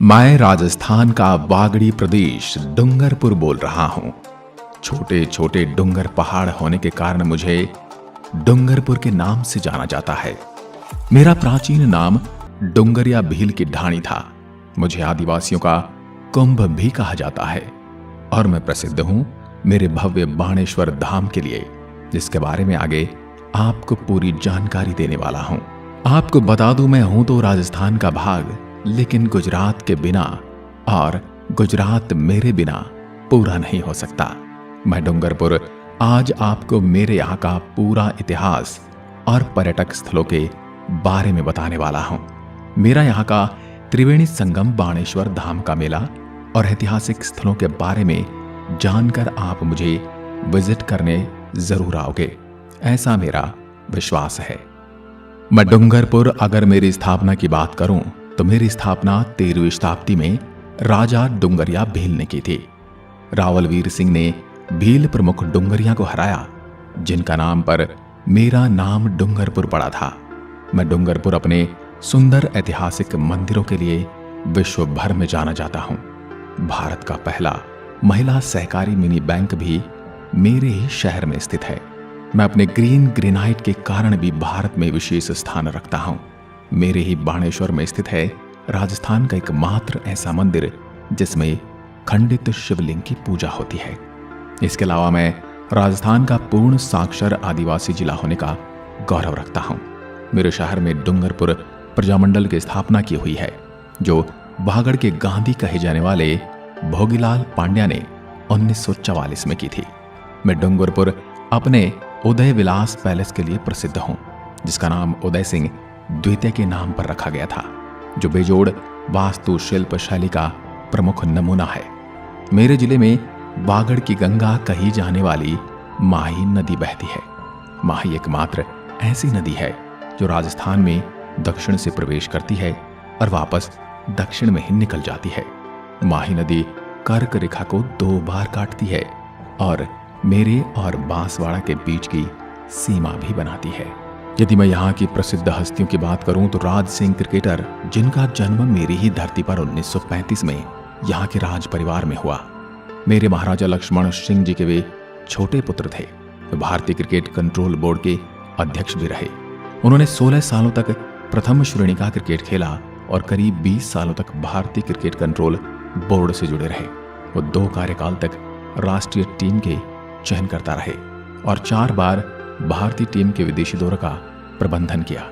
मैं राजस्थान का बागड़ी प्रदेश डूंगरपुर बोल रहा हूँ। छोटे छोटे डूंगर पहाड़ होने के कारण मुझे डूंगरपुर के नाम से जाना जाता है। मेरा प्राचीन नाम डूंगरिया भील की ढाणी था। मुझे आदिवासियों का कुंभ भी कहा जाता है और मैं प्रसिद्ध हूँ मेरे भव्य बाणेश्वर धाम के लिए, जिसके बारे में आगे आपको पूरी जानकारी देने वाला हूँ। आपको बता दूं, मैं हूं तो राजस्थान का भाग, लेकिन गुजरात के बिना और गुजरात मेरे बिना पूरा नहीं हो सकता। मैं डूंगरपुर आज आपको मेरे यहाँ का पूरा इतिहास और पर्यटक स्थलों के बारे में बताने वाला हूँ। मेरा यहाँ का त्रिवेणी संगम बाणेश्वर धाम का मेला और ऐतिहासिक स्थलों के बारे में जानकर आप मुझे विजिट करने जरूर आओगे, ऐसा मेरा विश्वास है। मैं डूंगरपुर अगर मेरी स्थापना की बात करूं तो मेरी स्थापना 13वीं शताब्दी में राजा डूंगरिया भील ने की थी। रावलवीर सिंह ने भील प्रमुख डूंगरिया को हराया, जिनका नाम पर मेरा नाम डूंगरपुर पड़ा था। मैं डूंगरपुर अपने सुंदर ऐतिहासिक मंदिरों के लिए विश्व भर में जाना जाता हूं। भारत का पहला महिला सहकारी मिनी बैंक भी मेरे ही शहर में स्थित है। मैं अपने ग्रीन ग्रेनाइट के कारण भी भारत में विशेष स्थान रखता हूं। मेरे ही बाणेश्वर में स्थित है राजस्थान का एकमात्र ऐसा मंदिर जिसमें खंडित शिवलिंग की पूजा होती है। इसके अलावा मैं राजस्थान का पूर्ण साक्षर आदिवासी जिला होने का गौरव रखता हूं। मेरे शहर में डूंगरपुर प्रजामंडल की स्थापना की हुई है, जो बागड़ के गांधी कहे जाने वाले भोगीलाल पांड्या ने 1944 में की थी। मैं डूंगरपुर अपने उदय विलास पैलेस के लिए प्रसिद्ध हूं, जिसका नाम उदय सिंह द्वितीय के नाम पर रखा गया था, जो बेजोड़ वास्तु शिल्प शैली का प्रमुख नमूना है। मेरे जिले में बागड़ की गंगा कही जाने वाली माही नदी बहती है। माही एकमात्र ऐसी नदी है जो राजस्थान में दक्षिण से प्रवेश करती है और वापस दक्षिण में ही निकल जाती है। माही नदी कर्क रेखा को 2 बार काटती है और मेरे और बांसवाड़ा के बीच की सीमा भी बनाती है। यदि मैं यहाँ की प्रसिद्ध हस्तियों की बात करूं तो राज सिंह क्रिकेटर, जिनका जन्म मेरी ही धरती पर 1935 में यहाँ के राज परिवार में हुआ। मेरे महाराजा लक्ष्मण सिंह जी के वे छोटे पुत्र थे। वे भारतीय क्रिकेट कंट्रोल बोर्ड के अध्यक्ष भी रहे। उन्होंने 16 सालों तक प्रथम श्रेणी का क्रिकेट खेला और करीब 20 सालों तक भारतीय क्रिकेट कंट्रोल बोर्ड से जुड़े रहे। वो 2 कार्यकाल तक राष्ट्रीय टीम के चयन करता रहे और 4 बार भारतीय टीम के विदेशी दौरे का प्रबंधन किया।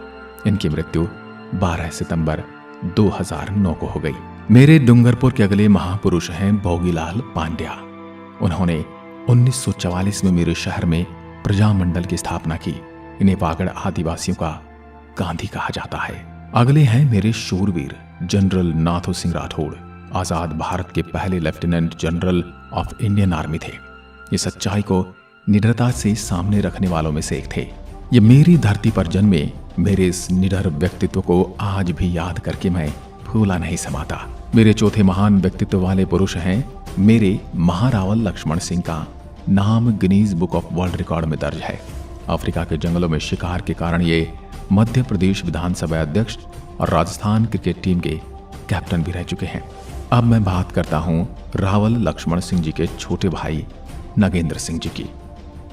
इनकी मृत्यु 12 सितंबर 2009 को हो गई। मेरे डूंगरपुर के अगले महापुरुष हैं भोगीलाल पांड्या। उन्होंने 1944 में मेरे शहर में प्रजामंडल की स्थापना की। इन्हें बागड़ आदिवासियों का गांधी कहा जाता है। अगले हैं मेरे शूरवीर जनरल नाथू सिंह राठौड़। आजाद भारत के पहले lieutenant general of Indian army थे। ये सच्चाई को निडरता से सामने रखने वालों में से एक थे। ये मेरी धरती पर जन्मे मेरे इस निडर व्यक्तित्व को आज भी याद करके मैं भूला नहीं समाता। मेरे चौथे महान व्यक्तित्व वाले पुरुष हैं मेरे महारावल लक्ष्मण सिंह का नाम Guinness book of world record में दर्ज है। अफ्रीका के जंगलों में शिकार के कारण ये मध्य प्रदेश विधानसभा अध्यक्ष और राजस्थान क्रिकेट टीम के कैप्टन भी रह चुके हैं। अब मैं बात करता हूँ रावल लक्ष्मण सिंह जी के छोटे भाई नगेंद्र सिंह जी की।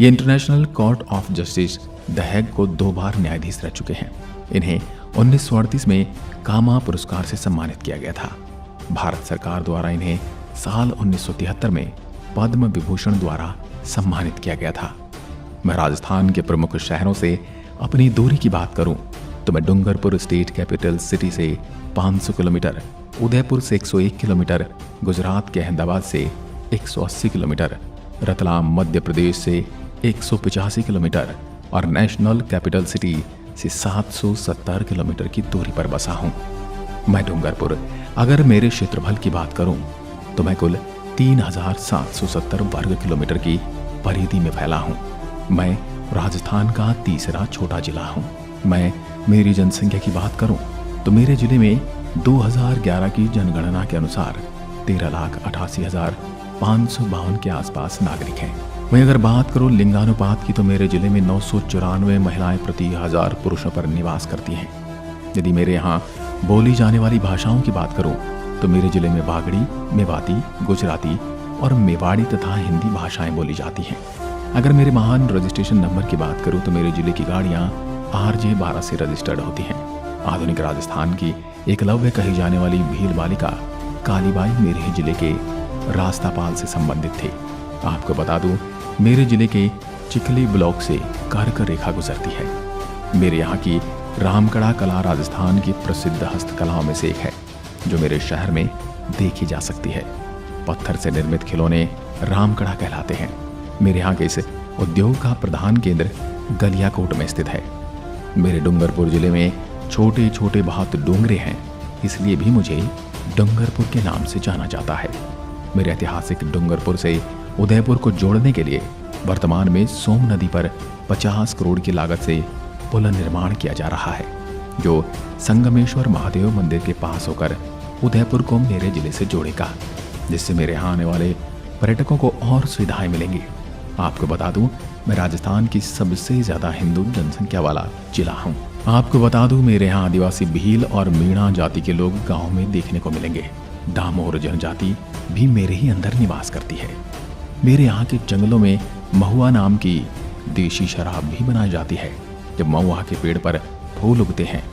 ये international court of justice the Hague को 2 बार न्यायाधीश रह चुके हैं। इन्हें 1938 में कामा पुरस्कार से सम्मानित किया गया था। भारत सरकार द्वारा इन्हें साल 1973 में पद्म विभूषण द्वारा सम्मानित किया गया था। मैं राजस्थान के प्रमुख शहरों से अपनी दूरी की बात करूं तो मैं डूंगरपुर स्टेट कैपिटल सिटी से 500 किलोमीटर, उदयपुर से 101 किलोमीटर, गुजरात के अहमदाबाद से 180 किलोमीटर, रतलाम मध्य प्रदेश से 185 किलोमीटर और नेशनल कैपिटल सिटी से 770 किलोमीटर की दूरी पर बसा हूं। मैं डूंगरपुर अगर मेरे क्षेत्रफल की बात करूं तो मैं कुल 3770 वर्ग किलोमीटर की परिधि में फैला हूं। मैं राजस्थान का तीसरा छोटा जिला हूं। मैं मेरी जनसंख्या की बात करूं तो मेरे जिले में 2011 की जनगणना के अनुसार 13,88,552 के आसपास नागरिक हैं। वहीं अगर बात करूं लिंगानुपात की तो मेरे जिले में 994 महिलाएं प्रति 1000 पुरुषों पर निवास करती हैं। यदि मेरे यहाँ बोली जाने वाली भाषाओं की बात करूं तो मेरे जिले में बागड़ी, मेवाती, गुजराती और मेवाड़ी तथा हिंदी भाषाएं बोली जाती हैं। अगर मेरे महान रजिस्ट्रेशन नंबर की बात करूं तो मेरे जिले की गाड़ियां RJ12 से रजिस्टर्ड होती हैं। आधुनिक राजस्थान की एकलव्य कही जाने वाली भील बालिका कालीबाई मेरे ही जिले के रास्तापाल से संबंधित थे। आपको बता दूं, मेरे जिले के चिखली ब्लॉक से कारकर रेखा गुजरती है। मेरे यहाँ की रामकड़ा कला राजस्थान की प्रसिद्ध हस्तकलाओं में से एक है, जो मेरे शहर में देखी जा सकती है। पत्थर से निर्मित खिलौने रामकड़ा कहलाते हैं। मेरे यहाँ के इस उद्योग का प्रधान केंद्र गलियाकोट में स्थित है। मेरे डूंगरपुर जिले में छोटे छोटे बहुत डूंगरे हैं, इसलिए भी मुझे डूंगरपुर के नाम से जाना जाता है। मेरे ऐतिहासिक डूंगरपुर से उदयपुर को जोड़ने के लिए वर्तमान में सोम नदी पर 50 करोड़ की लागत से पुल निर्माण किया जा रहा है, जो संगमेश्वर महादेव मंदिर के पास होकर उदयपुर को मेरे जिले से जोड़ेगा, जिससे मेरे यहाँ आने वाले पर्यटकों को और सुविधाएं मिलेंगी। आपको बता दूं, मैं राजस्थान की सबसे ज्यादा हिंदू जनसंख्या वाला जिला हूँ। आपको बता दूं, मेरे यहाँ आदिवासी भील और मीणा जाति के लोग गाँव में देखने को मिलेंगे। डामोर जनजाति भी मेरे ही अंदर निवास करती है। मेरे यहाँ के जंगलों में महुआ नाम की देशी शराब भी बनाई जाती है। जब महुआ के पेड़ पर फूल उगते हैं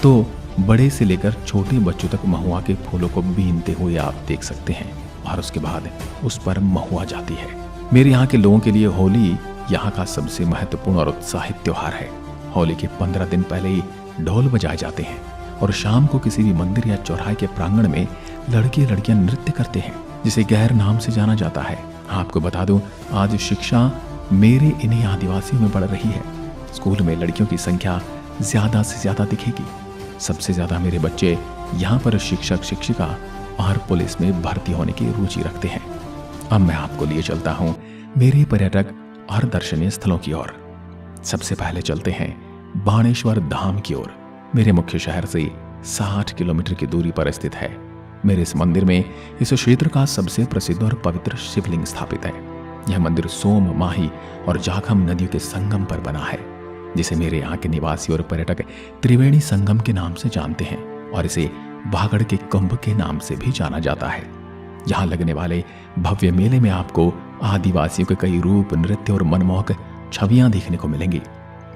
तो बड़े से लेकर छोटे बच्चों तक महुआ के फूलों को बीनते हुए आप देख सकते हैं, और उसके बाद उस पर महुआ जाती है। मेरे यहाँ के लोगों के लिए होली यहाँ का सबसे महत्वपूर्ण और उत्साहित त्योहार है। होली के 15 दिन पहले ही ढोल बजाए जाते हैं और शाम को किसी भी मंदिर या चौराहे के प्रांगण में लड़के लड़कियां नृत्य करते हैं, जिसे गैर नाम से जाना जाता है। आपको बता दूं, आज शिक्षा मेरे इन्हीं आदिवासियों में बढ़ रही है। स्कूल में लड़कियों की संख्या ज्यादा से ज्यादा दिखेगी। सबसे ज्यादा मेरे बच्चे यहाँ पर शिक्षक, शिक्षिका और पुलिस में भर्ती होने की रुचि रखते हैं। अब मैं आपको लिए चलता हूँ मेरे पर्यटक और दर्शनीय स्थलों की ओर। सबसे पहले चलते हैं बाणेश्वर धाम की ओर। मेरे मुख्य शहर से 60 किलोमीटर की दूरी पर स्थित है। मेरे इस मंदिर में इस क्षेत्र का सबसे प्रसिद्ध और पवित्र शिवलिंग स्थापित है। यह मंदिर सोम, माही और जाखम नदियों के संगम पर बना है, जिसे मेरे यहाँ के निवासी और पर्यटक त्रिवेणी संगम के नाम से जानते हैं, और इसे बागड़ के कुंभ के नाम से भी जाना जाता है। यहाँ लगने वाले भव्य मेले में आपको आदिवासियों के कई रूप, नृत्य और मनमोहक छवियां देखने को मिलेंगी।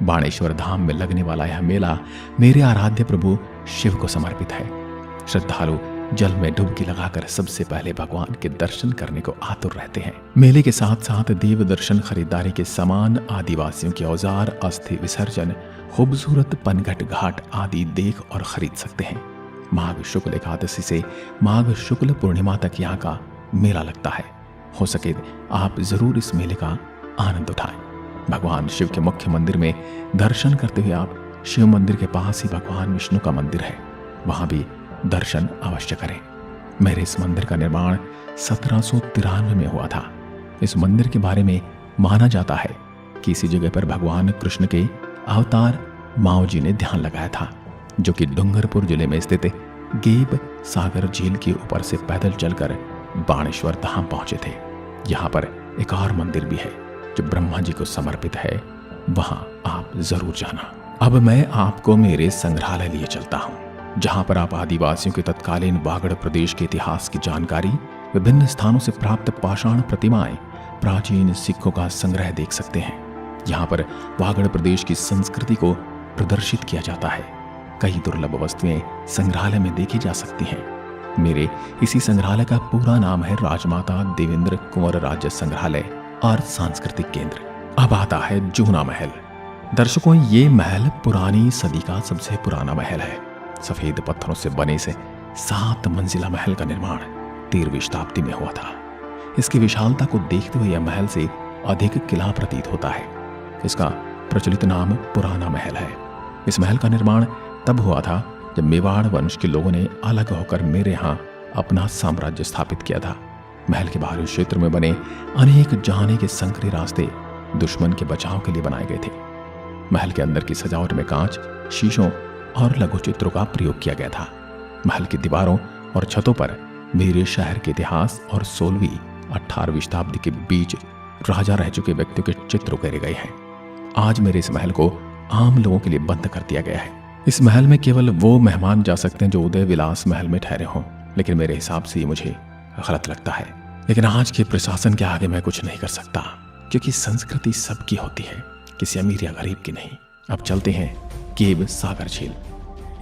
बाणेश्वर धाम में लगने वाला यह मेला मेरे आराध्य प्रभु शिव को समर्पित है। श्रद्धालु जल में डुबकी लगाकर सबसे पहले भगवान के दर्शन करने को आतुर रहते हैं। मेले के साथ साथ देव दर्शन, खरीदारी के सामान, आदिवासियों के औजार, अस्थि विसर्जन, खूबसूरत पनघट घाट आदि देख और खरीद सकते हैं। माघ शुक्ल एकादशी से माघ शुक्ल पूर्णिमा तक यहाँ का मेला लगता है। हो सके आप जरूर इस मेले का आनंद उठाएं। भगवान शिव के मुख्य मंदिर में दर्शन करते हुए आप शिव मंदिर के पास ही भगवान विष्णु का मंदिर है, वहां भी दर्शन अवश्य करें। मेरे इस मंदिर का निर्माण 1793 में हुआ था। इस मंदिर के बारे में माना जाता है कि इसी जगह पर भगवान कृष्ण के अवतार माओ जी ने ध्यान लगाया था, जो कि डूंगरपुर जिले में स्थित गेब सागर झील के ऊपर से पैदल चलकर बाणेश्वर धाम पहुंचे थे। यहाँ पर एक और मंदिर भी है जो ब्रह्मा जी को समर्पित है, वहां आप जरूर जाना। अब मैं आपको मेरे संग्रहालय लिए चलता हूँ, जहां पर आप आदिवासियों के तत्कालीन बागड़ प्रदेश के इतिहास की जानकारी, विभिन्न स्थानों से प्राप्त पाषाण प्रतिमाएं, प्राचीन सिक्कों का संग्रह देख सकते हैं। यहाँ पर बागड़ प्रदेश की संस्कृति को प्रदर्शित किया जाता है। कई दुर्लभ वस्तुएं संग्रहालय में देखी जा सकती हैं। मेरे इसी संग्रहालय का पूरा नाम है राजमाता देवेंद्र कुंवर राज्य संग्रहालय और सांस्कृतिक केंद्र। अब आता है जूना महल। दर्शकों, ये महल पुरानी सदी का सबसे पुराना महल है। सफेद पत्थरों से बने से 7 मंजिला महल का निर्माण 13वीं शताब्दी में हुआ था। इसकी विशालता को देखते हुए यह महल से अधिक किला प्रतीत होता है। इसका प्रचलित नाम पुराना महल है। इस महल का निर्माण तब हुआ था जब मेवाड़ वंश के लोगों ने अलग होकर मेरे यहाँ अपना साम्राज्य स्थापित किया था। महल के बाहरी क्षेत्र में बने अनेक जाने के संकरे रास्ते दुश्मन के बचाव के लिए बनाए गए थे। महल के अंदर की सजावट में कांच, शीशों और लघु चित्रों का प्रयोग किया गया था। महल की दीवारों और छतों पर मेरे शहर के इतिहास और 16वीं 18वीं शताब्दी के बीच राजा रह चुके व्यक्तियों के चित्र उकेरे गए हैं। आज मेरे इस महल को आम लोगों के लिए बंद कर दिया गया है। इस महल में केवल वो मेहमान जा सकते हैं जो उदय विलास महल में ठहरे हों, लेकिन मेरे हिसाब से ये मुझे गलत लगता है। लेकिन आज के प्रशासन के आगे मैं कुछ नहीं कर सकता, क्योंकि संस्कृति सबकी होती है, किसी अमीर या गरीब की नहीं। अब चलते हैं केव सागर झील।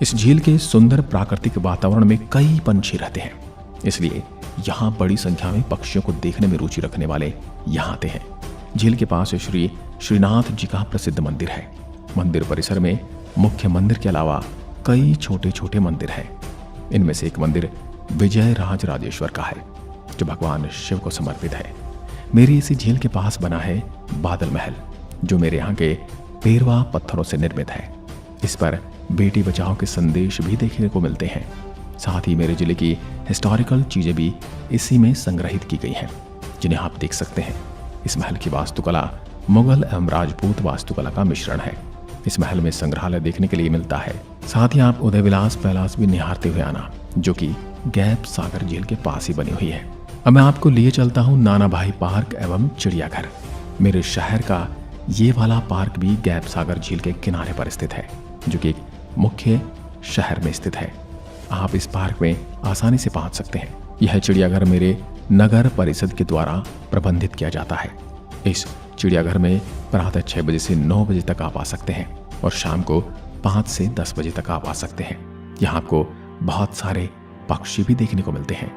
इस झील के सुंदर प्राकृतिक वातावरण में कई पंछी रहते हैं, इसलिए यहाँ बड़ी संख्या में पक्षियों को देखने में रुचि रखने वाले यहाँ आते हैं। झील के पास श्री श्रीनाथ जी का प्रसिद्ध मंदिर है। मंदिर परिसर में मुख्य मंदिर के अलावा कई छोटे छोटे मंदिर हैं। इनमें से एक मंदिर विजय राज राजेश्वर का है, जो भगवान शिव को समर्पित है। मेरी इसी झील के पास बना है बादल महल, जो मेरे यहाँ के पेरवा पत्थरों से निर्मित है। इस पर बेटी बचाओ के संदेश भी देखने को मिलते हैं। साथ ही मेरे जिले की हिस्टोरिकल चीजें भी इसी में संग्रहित की गई हैं, जिन्हें आप देख सकते हैं। इस महल की वास्तुकला मुगल एवं राजपूत वास्तुकला का मिश्रण है। इस महल में संग्रहालय देखने के लिए मिलता है। साथ ही आप उदय विलास पैलेस भी निहारते हुए आना, जो कि गैप सागर झील के पास ही बनी हुई है। अब मैं आपको लिए चलता हूँ नाना भाई पार्क एवं चिड़ियाघर। मेरे शहर का ये वाला पार्क भी गैप सागर झील के किनारे पर स्थित है, जो कि एक मुख्य शहर में स्थित है। आप इस पार्क में आसानी से पहुंच सकते हैं। यह चिड़ियाघर मेरे नगर परिषद के द्वारा प्रबंधित किया जाता है। इस चिड़ियाघर में प्रातः 6 बजे से 9 बजे तक आप आ सकते हैं और शाम को 5 से 10 बजे तक आप आ सकते हैं। यहाँ आपको बहुत सारे पक्षी भी देखने को मिलते हैं।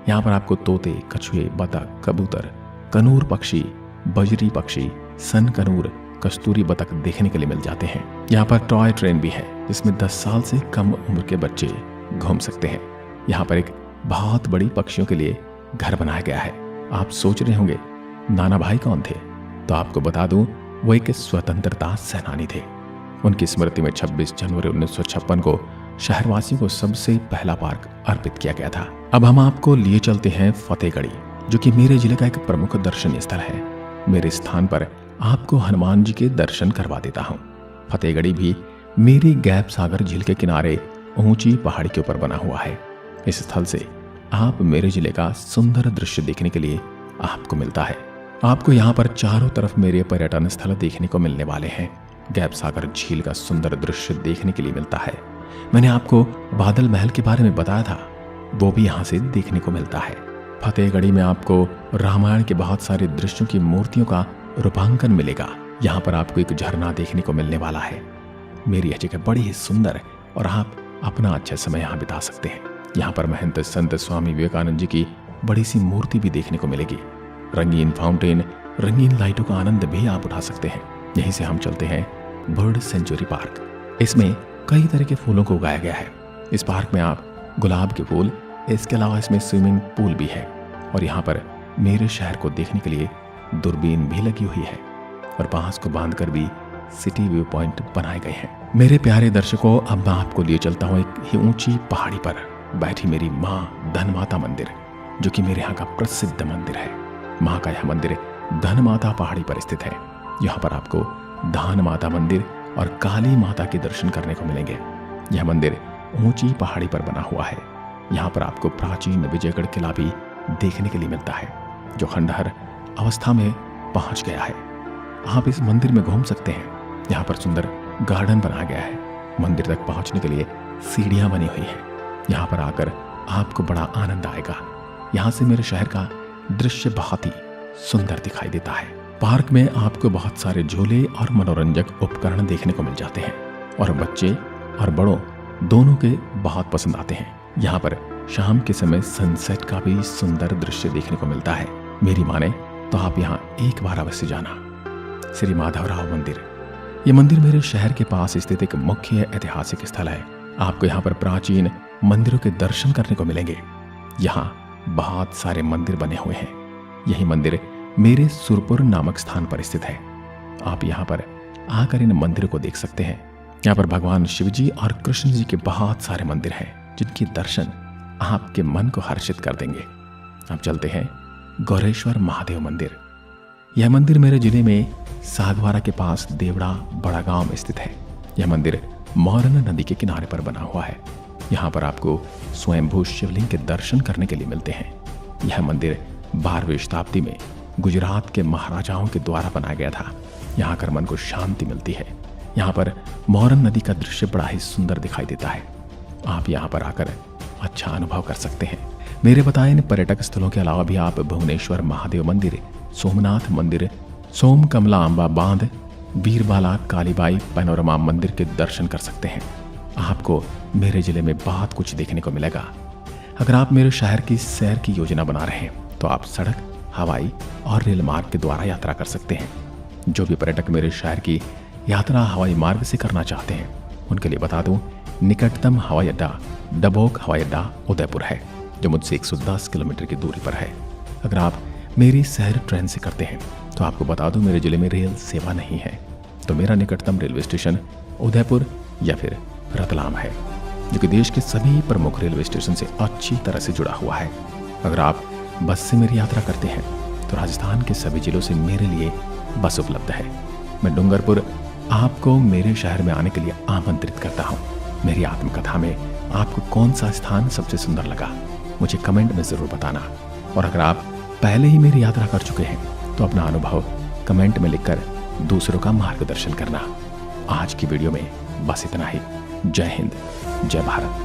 यहाँ पर आपको तोते, कछुए, बतख, कबूतर, कनूर पक्षी, बजरी पक्षी, सन कनूर, कस्तूरी बतख देखने के लिए मिल जाते हैं। यहाँ पर टॉय ट्रेन भी है, जिसमें 10 साल से कम उम्र के बच्चे घूम सकते हैं। यहाँ पर एक बहुत बड़ी पक्षियों के लिए घर बनाया गया है। आप सोच रहे होंगे नाना भाई कौन थे, तो आपको बता दूं, वो एक स्वतंत्रता सेनानी थे। उनकी स्मृति में 26 जनवरी 1956 को शहरवासियों को सबसे पहला पार्क अर्पित किया गया था। अब हम आपको लिए चलते हैं फतेहगढ़ी, जो कि मेरे जिले का एक प्रमुख दर्शनीय स्थल है। मेरे स्थान पर आपको हनुमान जी के दर्शन करवा देता हूँ। फतेहगढ़ी भी मेरी गैप सागर झील के किनारे ऊंची पहाड़ी के ऊपर बना हुआ है। इस स्थल से आप मेरे जिले का सुंदर दृश्य देखने के लिए आपको मिलता है। आपको यहाँ पर चारों तरफ मेरे पर्यटन स्थल देखने को मिलने वाले हैं। गैप सागर झील का सुंदर दृश्य देखने के लिए मिलता है। मैंने आपको बादल महल के बारे में बताया था, वो भी यहाँ से देखने को मिलता है। फतेहगढ़ी में आपको रामायण के बहुत सारे दृश्यों की मूर्तियों का रूपांकन मिलेगा। यहाँ पर आपको एक झरना देखने को मिलने वाला है। मेरी यह जगह बड़ी ही सुंदर है और आप अपना अच्छा समय यहाँ बिता सकते हैं। यहाँ पर महंत संत स्वामी विवेकानंद जी की बड़ी सी मूर्ति भी देखने को मिलेगी। रंगीन फाउंटेन, रंगीन लाइटों का आनंद भी आप उठा सकते हैं। यहीं से हम चलते हैं बर्ड सेंचुरी पार्क। इसमें कई तरह के फूलों को उगाया गया है। इस पार्क में आप गुलाब के फूल, इसके अलावा इसमें स्विमिंग पूल भी है और यहाँ पर मेरे शहर को देखने के लिए दूरबीन भी लगी हुई है और बांस को बांधकर भी सिटी व्यू पॉइंट बनाए गए हैं। मेरे प्यारे दर्शकों, अब मैं आपको लिए चलता हूँ एक ही ऊंची पहाड़ी पर बैठी मेरी माँ धनमाता मंदिर, जो कि मेरे यहाँ का प्रसिद्ध मंदिर है। माँ का यह मंदिर धनमाता पहाड़ी पर स्थित है। यहाँ पर आपको धान माता मंदिर और काली माता के दर्शन करने को मिलेंगे। यह मंदिर ऊंची पहाड़ी पर बना हुआ है। यहाँ पर आपको प्राचीन विजयगढ़ किला भी देखने के लिए मिलता है, जो खंडहर अवस्था में पहुंच गया है। आप इस मंदिर में घूम सकते हैं। यहाँ पर सुंदर गार्डन बनाया गया है। मंदिर तक पहुंचने के लिए सीढ़ियां बनी हुई है। यहाँ पर आकर आपको बड़ा आनंद आएगा। यहाँ से मेरे शहर का दृश्य बहुत ही सुंदर दिखाई देता है। पार्क में आपको बहुत सारे झूले और मनोरंजक उपकरण देखने को मिल जाते हैं और बच्चे और बड़ों दोनों के बहुत पसंद आते हैं। यहाँ पर शाम के समय सनसेट का भी सुंदर दृश्य देखने को मिलता है। मेरी माने तो आप यहाँ एक बार अवश्य जाना। श्री माधवराव मंदिर, ये मंदिर मेरे शहर के पास स्थित एक मुख्य ऐतिहासिक स्थल है। आपको यहाँ पर प्राचीन मंदिरों के दर्शन करने को मिलेंगे। यहाँ बहुत सारे मंदिर बने हुए हैं। यही मंदिर मेरे सुरपुर नामक स्थान पर स्थित है। आप यहाँ पर आकर इन मंदिरों को देख सकते हैं। यहाँ पर भगवान शिव जी और कृष्ण जी के बहुत सारे मंदिर हैं, जिनके दर्शन आपके मन को हर्षित कर देंगे। अब चलते हैं गौरेश्वर महादेव मंदिर। यह मंदिर मेरे जिले में सागवारा के पास देवड़ा बड़ा गांव में स्थित है। यह मंदिर मोरन नदी के किनारे पर बना हुआ है। यहाँ पर आपको स्वयंभू शिवलिंग के दर्शन करने के लिए मिलते हैं। यह मंदिर 12वीं शताब्दी में गुजरात के महाराजाओं के द्वारा बनाया गया था। यहाँ आकर मन को शांति मिलती है। यहाँ पर मोरन नदी का दृश्य बड़ा ही सुंदर दिखाई देता है। आप यहाँ पर आकर अच्छा अनुभव कर सकते हैं। मेरे बताए इन पर्यटक स्थलों के अलावा भी आप भुवनेश्वर महादेव मंदिर, सोमनाथ मंदिर, सोम कमला अंबा बांध, बीरबाला कालीबाई पैनोरमा मंदिर के दर्शन कर सकते हैं। आपको मेरे जिले में बहुत कुछ देखने को मिलेगा। अगर आप मेरे शहर की सैर की योजना बना रहे हैं तो आप सड़क, हवाई और रेल मार्ग के द्वारा यात्रा कर सकते हैं। जो भी पर्यटक मेरे शहर की यात्रा हवाई मार्ग से करना चाहते हैं उनके लिए बता दूं, निकटतम हवाई अड्डा डबोक हवाई अड्डा उदयपुर है, जो मुझसे 110 किलोमीटर की दूरी पर है। अगर आप मेरी सैर ट्रेन से करते हैं तो आपको बता दूं, मेरे जिले में रेल सेवा नहीं है, तो मेरा निकटतम रेलवे स्टेशन उदयपुर या फिर रतलाम है, जो कि देश के सभी प्रमुख रेलवे स्टेशन से अच्छी तरह से जुड़ा हुआ है। अगर आप बस से मेरी यात्रा करते हैं तो राजस्थान के सभी जिलों से मेरे लिए बस उपलब्ध है। मैं डूंगरपुर आपको मेरे शहर में आने के लिए आमंत्रित करता हूँ। मेरी आत्मकथा में आपको कौन सा स्थान सबसे सुंदर लगा, मुझे कमेंट में जरूर बताना। और अगर आप पहले ही मेरी यात्रा कर चुके हैं तो अपना अनुभव कमेंट में लिखकर दूसरों का मार्गदर्शन करना। आज की वीडियो में बस इतना ही। जय हिंद, जय भारत।